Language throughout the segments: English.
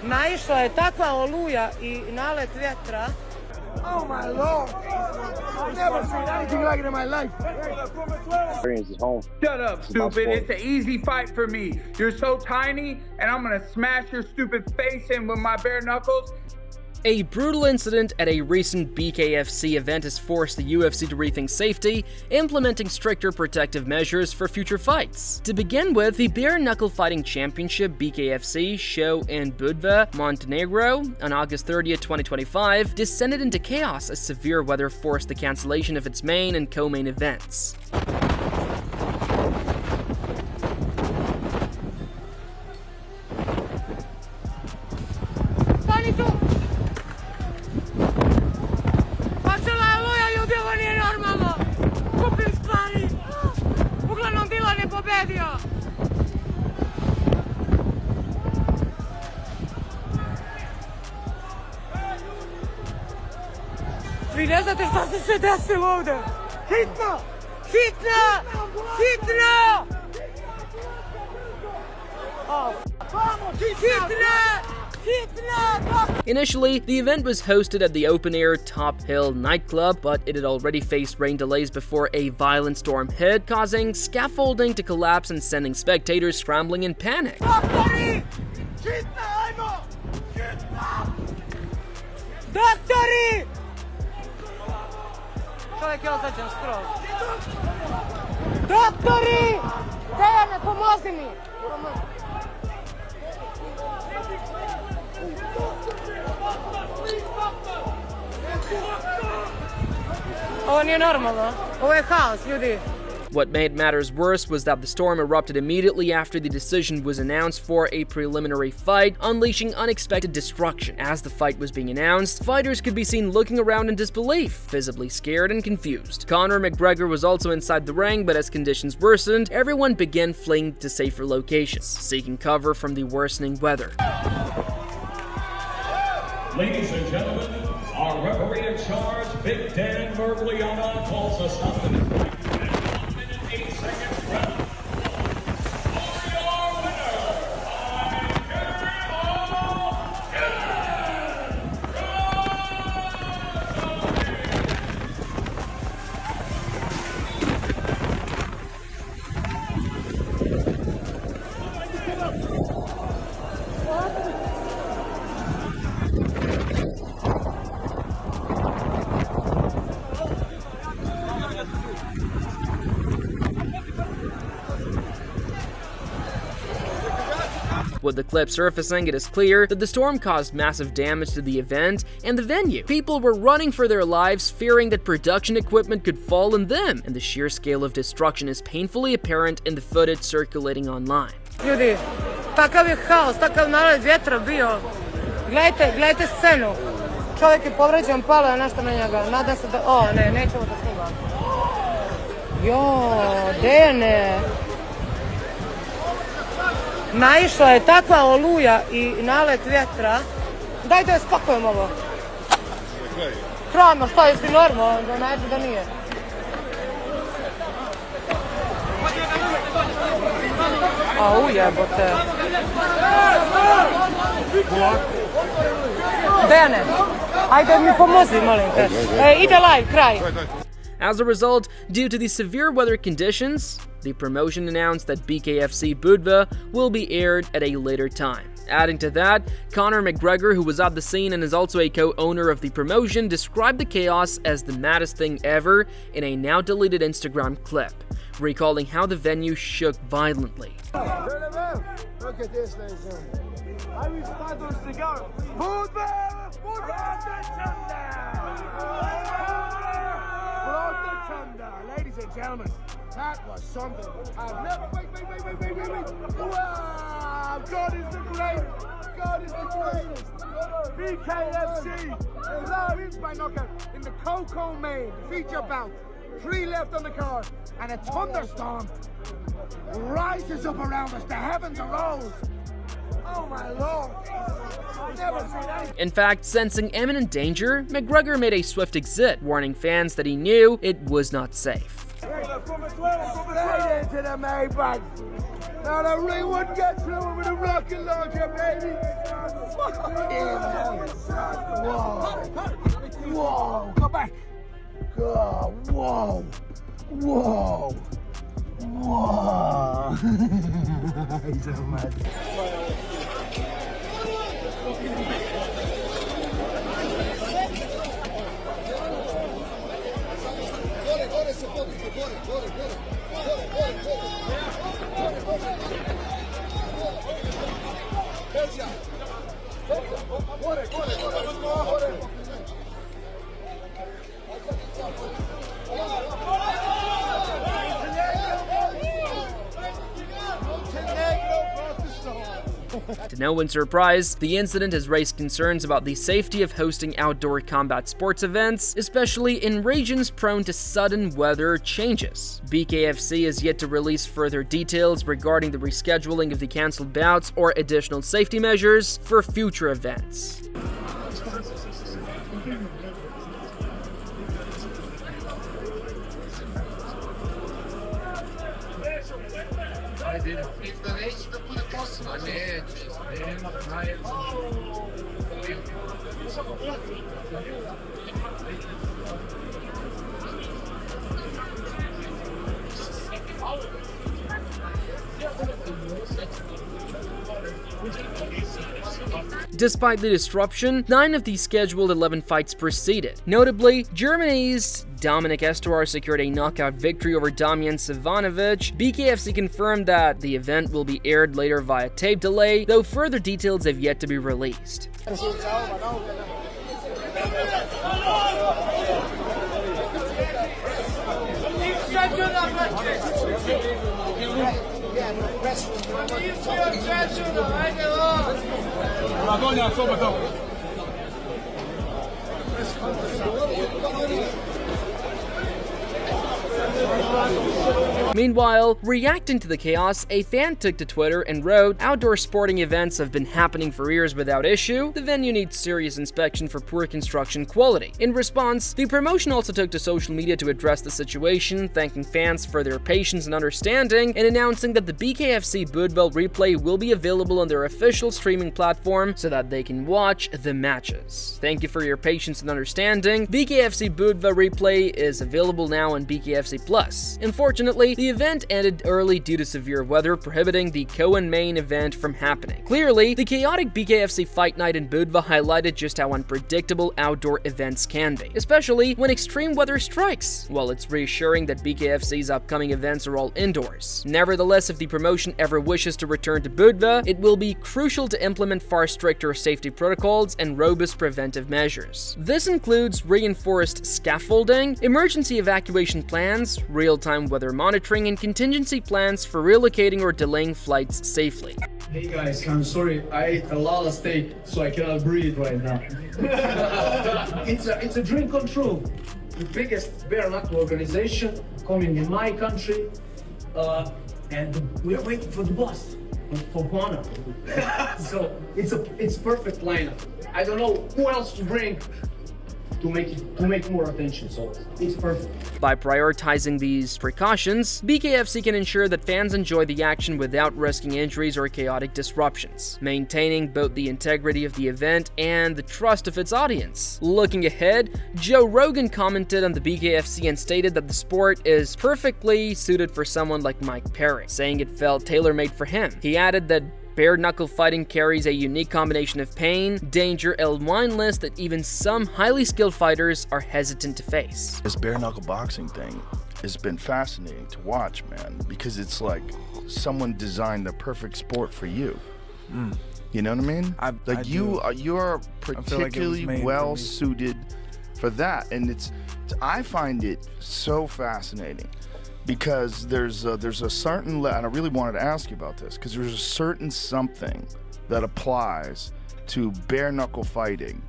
Naišla je takva oluja I nalet vjetra. Oh my lord! I've never seen anything like it in my life. Experience is home. Shut up, stupid. It's an easy fight for me. You're so tiny, and I'm gonna smash your stupid face in with my bare knuckles. A brutal incident at a recent BKFC event has forced the UFC to rethink safety, implementing stricter protective measures for future fights. To begin with, the Bare Knuckle Fighting Championship BKFC show in Budva, Montenegro, on August 30th, 2025, descended into chaos as severe weather forced the cancellation of its main and co-main events. Vi ne znate šta se sve desilo ovdje? Hitno! Hitno! Hitno! Oh. Initially, the event was hosted at the open-air Top Hill nightclub, but it had already faced rain delays before a violent storm hit, causing scaffolding to collapse and sending spectators scrambling in panic. Doktori! Čovjek je ozađen skroz. Doktori! Dejane, pomozi mi! Ovo nije normalno. Ovo je haos, ljudi. What made matters worse was that the storm erupted immediately after the decision was announced for a preliminary fight, unleashing unexpected destruction. As the fight was being announced, fighters could be seen looking around in disbelief, visibly scared and confused. Conor McGregor was also inside the ring, but as conditions worsened, everyone began fleeing to safer locations, seeking cover from the worsening weather. Ladies and gentlemen, our referee in charge, Big Dan Mergliana, calls us up to the fight. 1 minute, 8 seconds round. For your winner, With the clip surfacing, it is clear that the storm caused massive damage to the event and the venue. People were running for their lives, fearing that production equipment could fall on them, and the sheer scale of destruction is painfully apparent in the footage circulating online. Ljudi, takav je haos, takav nalet vjetra bio. Gledajte scenu. Čovjek je povređen, palo je nešto na njega. Nadam se da... O, ne, nećemo da snimam. Jo, Dene. Naišla je takva oluja I nalet vjetra. Daj da je spakujem ovo. Krajmo, šta jesi normalno, da nađe da nije. A ujebote. Dene, ajde mi pomozi, molim te. Ide live, kraj. As a result, due to the severe weather conditions, the promotion announced that BKFC Budva will be aired at a later time. Adding to that, Conor McGregor, who was at the scene and is also a co-owner of the promotion, described the chaos as the maddest thing ever in a now-deleted Instagram clip, recalling how the venue shook violently. Look at this, ladies and gentlemen. How we start us to go? Budva! Ladies and gentlemen, that was something I've never... Wait. Wow! God is the greatest! God is the greatest! BKFC! Love wins by knockout in the Coco main feature bout. 3 left on the card, and a thunderstorm rises up around us. The heavens arose. Oh my lord! I've never seen anything. In fact, sensing imminent danger, McGregor made a swift exit, warning fans that he knew it was not safe. Straight into the main bag. Now the ring wouldn't get through with a rocket launcher, baby. Whoa. Whoa. Go back. Go. Whoa. Whoa. Whoa. He's a mad. To no one's surprise, the incident has raised concerns about the safety of hosting outdoor combat sports events, especially in regions prone to sudden weather changes. BKFC is yet to release further details regarding the rescheduling of the cancelled bouts or additional safety measures for future events. Despite the disruption, 9 of the scheduled 11 fights proceeded. Notably, Germany's Dominic Estuar secured a knockout victory over Damian Savanovic. BKFC confirmed that the event will be aired later via tape delay, though further details have yet to be released. Meanwhile, reacting to the chaos, a fan took to Twitter and wrote, "Outdoor sporting events have been happening for years without issue. The venue needs serious inspection for poor construction quality." In response, the promotion also took to social media to address the situation, thanking fans for their patience and understanding, and announcing that the BKFC Budva replay will be available on their official streaming platform so that they can watch the matches. Thank you for your patience and understanding. BKFC Budva replay is available now on BKFC Plus. Unfortunately, the event ended early due to severe weather, prohibiting the Cohen main event from happening. Clearly, the chaotic BKFC Fight Night in Budva highlighted just how unpredictable outdoor events can be, especially when extreme weather strikes, while it's reassuring that BKFC's upcoming events are all indoors. Nevertheless, if the promotion ever wishes to return to Budva, it will be crucial to implement far stricter safety protocols and robust preventive measures. This includes reinforced scaffolding, emergency evacuation plans, real-time weather monitoring, and contingency plans for relocating or delaying flights safely. Hey guys, I'm sorry, I ate a lot of steak, so I cannot breathe right now. It's a dream come true. The biggest bare knuckle organization coming in my country, and we are waiting for the boss, for Juana. So it's perfect lineup. I don't know who else to bring to make more attention, so it's perfect. By prioritizing these precautions, BKFC can ensure that fans enjoy the action without risking injuries or chaotic disruptions, maintaining both the integrity of the event and the trust of its audience. Looking ahead, Joe Rogan commented on the BKFC and stated that the sport is perfectly suited for someone like Mike Perry, saying it felt tailor-made for him. He added that bare knuckle fighting carries a unique combination of pain, danger, and mindless that even some highly skilled fighters are hesitant to face. This bare knuckle boxing thing has been fascinating to watch, man, because it's like someone designed the perfect sport for you. You know what I mean? You're particularly well suited for that, and I find it so fascinating. Because there's a certain, and I really wanted to ask you about this, because there's a certain something that applies to bare knuckle fighting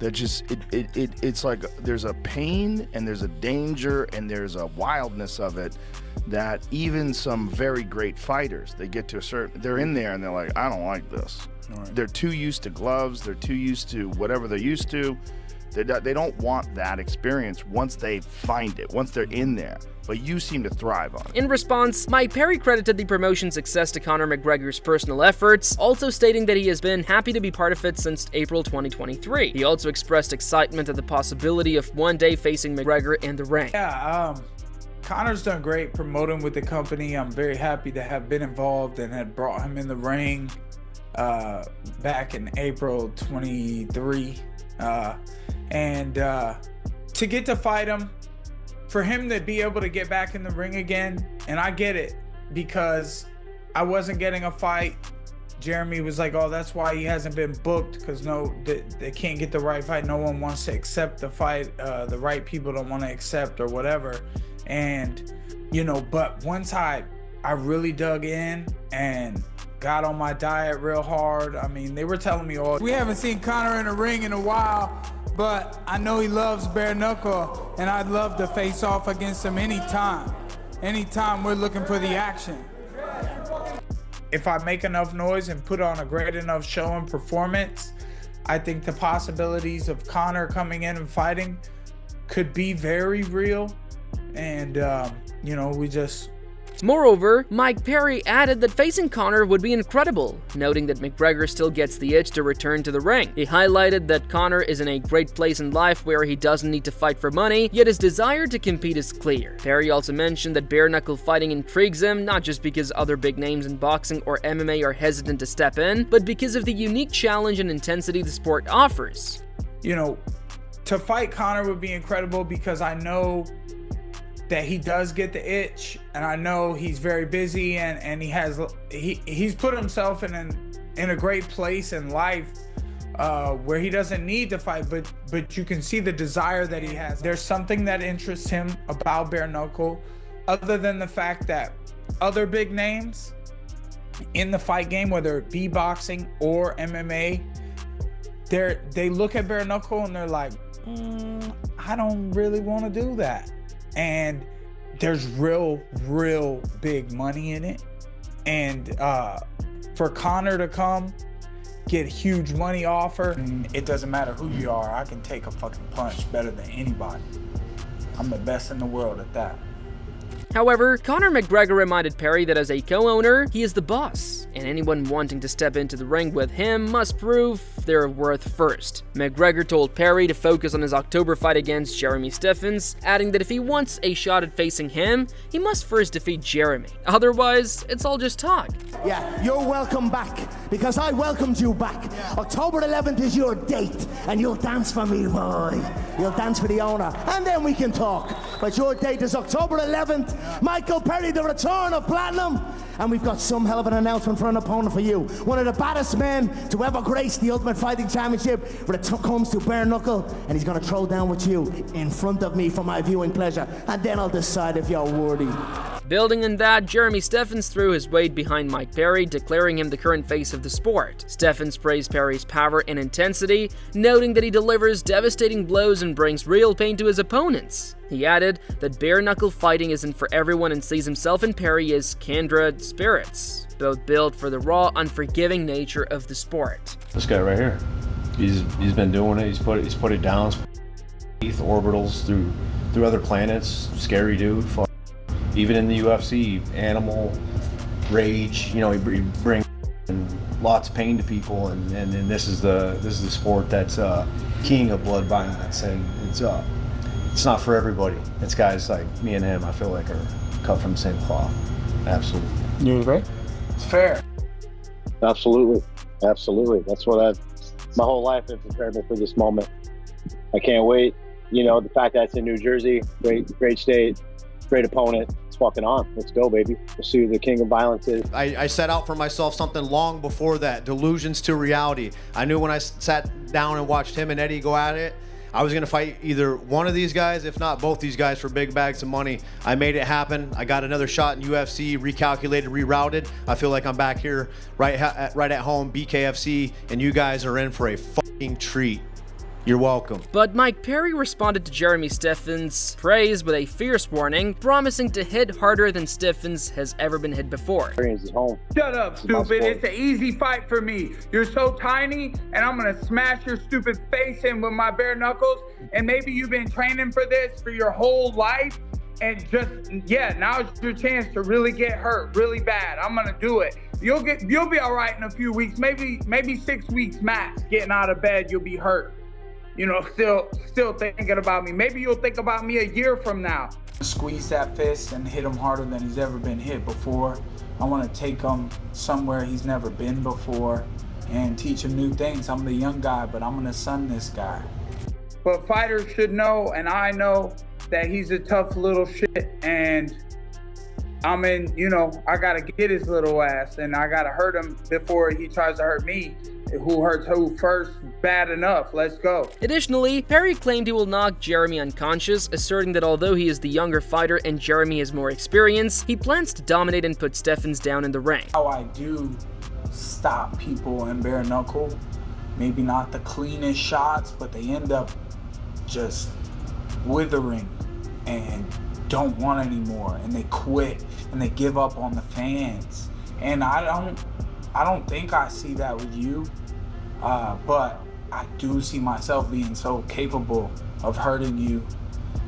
that just, it's like there's a pain and there's a danger and there's a wildness of it that even some very great fighters, they get to a certain, they're in there and they're like, I don't like this. Right. They're too used to gloves, they're too used to whatever they're used to, They don't want that experience once they find it, once they're in there. But you seem to thrive on it. In response, Mike Perry credited the promotion's success to Conor McGregor's personal efforts, also stating that he has been happy to be part of it since April 2023. He also expressed excitement at the possibility of one day facing McGregor in the ring. Yeah, Conor's done great promoting with the company. I'm very happy to have been involved and had brought him in the ring back in April 23. To get to fight him, for him to be able to get back in the ring again, and I get it, because I wasn't getting a fight. Jeremy was like, oh, that's why he hasn't been booked, because they can't get the right fight. No one wants to accept the fight. The right people don't want to accept or whatever. And, you know, but once I really dug in and got on my diet real hard, I mean, they were telling me all. We haven't seen Conor in a ring in a while, but I know he loves bare knuckle, and I'd love to face off against him anytime. Anytime we're looking for the action. If I make enough noise and put on a great enough show and performance, I think the possibilities of Conor coming in and fighting could be very real. And, you know, we just... Moreover, Mike Perry added that facing Conor would be incredible, noting that McGregor still gets the itch to return to the ring. He highlighted that Conor is in a great place in life where he doesn't need to fight for money, yet his desire to compete is clear. Perry also mentioned that bare-knuckle fighting intrigues him, not just because other big names in boxing or MMA are hesitant to step in, but because of the unique challenge and intensity the sport offers. You know, to fight Conor would be incredible because I know that he does get the itch, and I know he's very busy, and he's put himself in a great place in life where he doesn't need to fight, but you can see the desire that he has. There's something that interests him about bare knuckle, other than the fact that other big names in the fight game, whether it be boxing or MMA, they look at bare knuckle and they're like, I don't really want to do that. And there's real big money in it. And for Conor to come, get huge money offer, it doesn't matter who you are, I can take a fucking punch better than anybody. I'm the best in the world at that. However, Conor McGregor reminded Perry that as a co-owner, he is the boss, and anyone wanting to step into the ring with him must prove their worth first. McGregor told Perry to focus on his October fight against Jeremy Stephens, adding that if he wants a shot at facing him, he must first defeat Jeremy. Otherwise, it's all just talk. Yeah, you're welcome back, because I welcomed you back. October 11th is your date, and you'll dance for me, boy. You'll dance for the owner, and then we can talk. But your date is October 11th. Michael Perry, the return of Platinum. And we've got some hell of an announcement for an opponent for you. One of the baddest men to ever grace the Ultimate Fighting Championship when it comes to bare knuckle. And he's going to throw down with you in front of me for my viewing pleasure. And then I'll decide if you're worthy. Building on that, Jeremy Stephens threw his weight behind Mike Perry, declaring him the current face of the sport. Stephens praised Perry's power and intensity, noting that he delivers devastating blows and brings real pain to his opponents. He added that bare-knuckle fighting isn't for everyone and sees himself and Perry as kindred spirits, both built for the raw, unforgiving nature of the sport. This guy right here, he's been doing it. He's put it down. Orbitals through other planets. Scary dude. Even in the UFC, animal rage. You know, he brings lots of pain to people, and this is the sport that's king of blood violence, and it's not for everybody. It's guys like me and him, I feel like, are cut from the same cloth. Absolutely. You agree? It's fair. Absolutely. That's what my whole life has prepared me for this moment. I can't wait. You know, the fact that it's in New Jersey, great state, great opponent. It's fucking on. Let's go, baby. We'll see who the king of violence is. I set out for myself something long before that, delusions to reality. I knew when I sat down and watched him and Eddie go at it, I was going to fight either one of these guys, if not both these guys, for big bags of money. I made it happen. I got another shot in UFC, recalculated, rerouted. I feel like I'm back here right at home, BKFC, and you guys are in for a fucking treat. You're welcome. But Mike Perry responded to Jeremy Steffens' praise with a fierce warning, promising to hit harder than Steffens has ever been hit before. Shut up, stupid. It's an easy fight for me. You're so tiny, and I'm gonna smash your stupid face in with my bare knuckles. And maybe you've been training for this for your whole life. And just, yeah, now's your chance to really get hurt really bad. I'm gonna do it. You'll be all right in a few weeks, maybe 6 weeks max. Getting out of bed, you'll be hurt. You know, still thinking about me. Maybe you'll think about me a year from now. Squeeze that fist and hit him harder than he's ever been hit before. I want to take him somewhere he's never been before and teach him new things. I'm the young guy, but I'm gonna son this guy. But fighters should know, and I know, that he's a tough little shit, and I gotta get his little ass, and I gotta hurt him before he tries to hurt me. Who hurts who first, bad enough. Let's go. Additionally, Perry claimed he will knock Jeremy unconscious, asserting that although he is the younger fighter and Jeremy has more experience, he plans to dominate and put Steffens down in the ring. How I do stop people in bare knuckle, maybe not the cleanest shots, but they end up just withering and don't want anymore, and they quit and they give up on the fans. And I don't think I see that with you, but I do see myself being so capable of hurting you,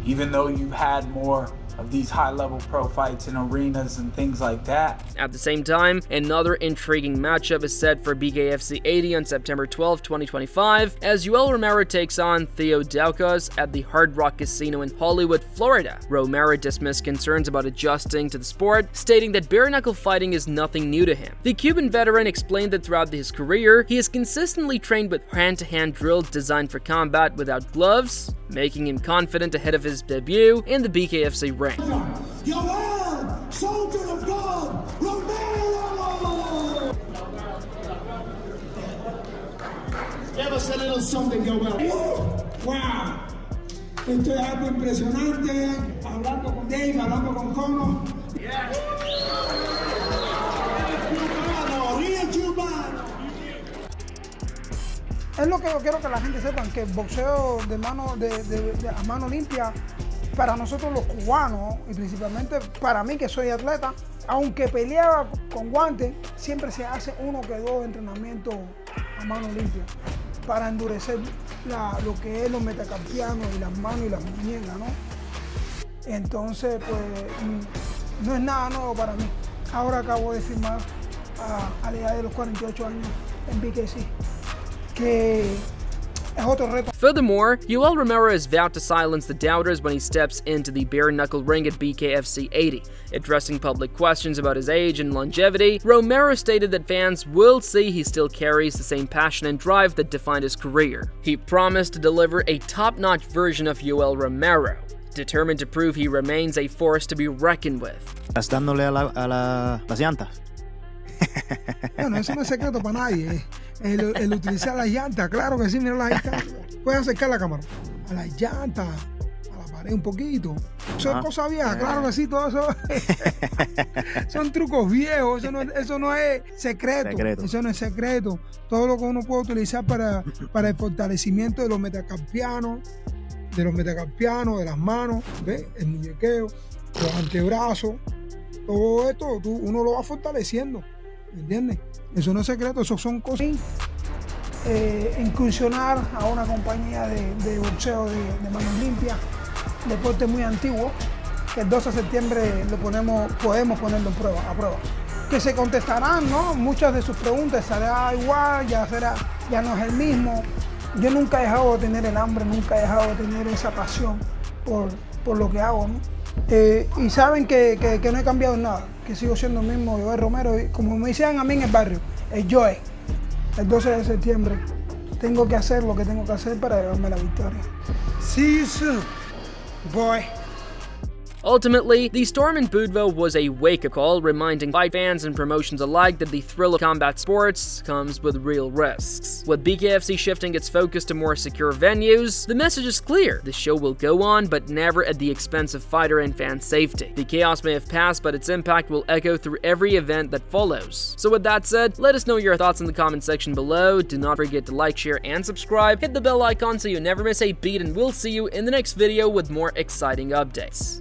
even though you've had more of these high-level pro fights in arenas and things like that. At the same time, another intriguing matchup is set for BKFC 80 on September 12, 2025, as Yoel Romero takes on Theo Daukas at the Hard Rock Casino in Hollywood, Florida. Romero dismissed concerns about adjusting to the sport, stating that bare-knuckle fighting is nothing new to him. The Cuban veteran explained that throughout his career, he has consistently trained with hand-to-hand drills designed for combat without gloves, making him confident ahead of his debut in the BKFC ring. Yoel, soldier of God, Romero! Give us a little something, Yoel. Wow. Esto es algo impresionante. Hablando con Dave, hablando con Cono. Es lo que yo quiero que la gente sepa, que el boxeo de a mano limpia, para nosotros los cubanos, y principalmente para mí que soy atleta, aunque peleaba con guantes, siempre se hace 1 que 2 entrenamientos a mano limpia para endurecer lo que es los metacarpianos y las manos y las muñecas, ¿no? Entonces, pues, no es nada nuevo para mí. Ahora acabo de firmar a la edad de los 48 años en BKFC, que es otro reto. Furthermore, Yoel Romero has vowed to silence the doubters when he steps into the bare-knuckle ring at BKFC 80. Addressing public questions about his age and longevity, Romero stated that fans will see he still carries the same passion and drive that defined his career. He promised to deliver a top-notch version of Yoel Romero, determined to prove he remains a force to be reckoned with. ¿Estás dándole a las llantas? Bueno, eso no es secreto para nadie. El utilizar las llantas, claro que sí, mira las llantas. Puedes acercar la cámara a las llantas, a la pared un poquito. Eso es cosa vieja, claro que sí, todo eso. Son trucos viejos, eso no es secreto. Eso no es secreto. Todo lo que uno puede utilizar para el fortalecimiento de los metacarpianos, de las manos, ¿ves? El muñequeo, los antebrazos, todo esto uno lo va fortaleciendo, ¿me entiendes? Eso no es secreto, eso son cosas. Incursionar a una compañía de boxeo de manos limpias, deporte muy antiguo, que el 12 de septiembre podemos ponerlo a prueba. Que se contestarán, ¿no? Muchas de sus preguntas, será igual, ya no es el mismo. Yo nunca he dejado de tener el hambre, nunca he dejado de tener esa pasión por lo que hago, ¿no? Y saben que no he cambiado nada, que sigo siendo el mismo Yoel Romero, y como me decían a mí en el barrio, el Joe. El 12 de septiembre tengo que hacer lo que tengo que hacer para llevarme la victoria. See you soon, boy. Ultimately, the storm in Budva was a wake-up call, reminding fight fans and promotions alike that the thrill of combat sports comes with real risks. With BKFC shifting its focus to more secure venues, the message is clear. The show will go on, but never at the expense of fighter and fan safety. The chaos may have passed, but its impact will echo through every event that follows. So with that said, let us know your thoughts in the comment section below. Do not forget to like, share, and subscribe. Hit the bell icon so you never miss a beat, and we'll see you in the next video with more exciting updates.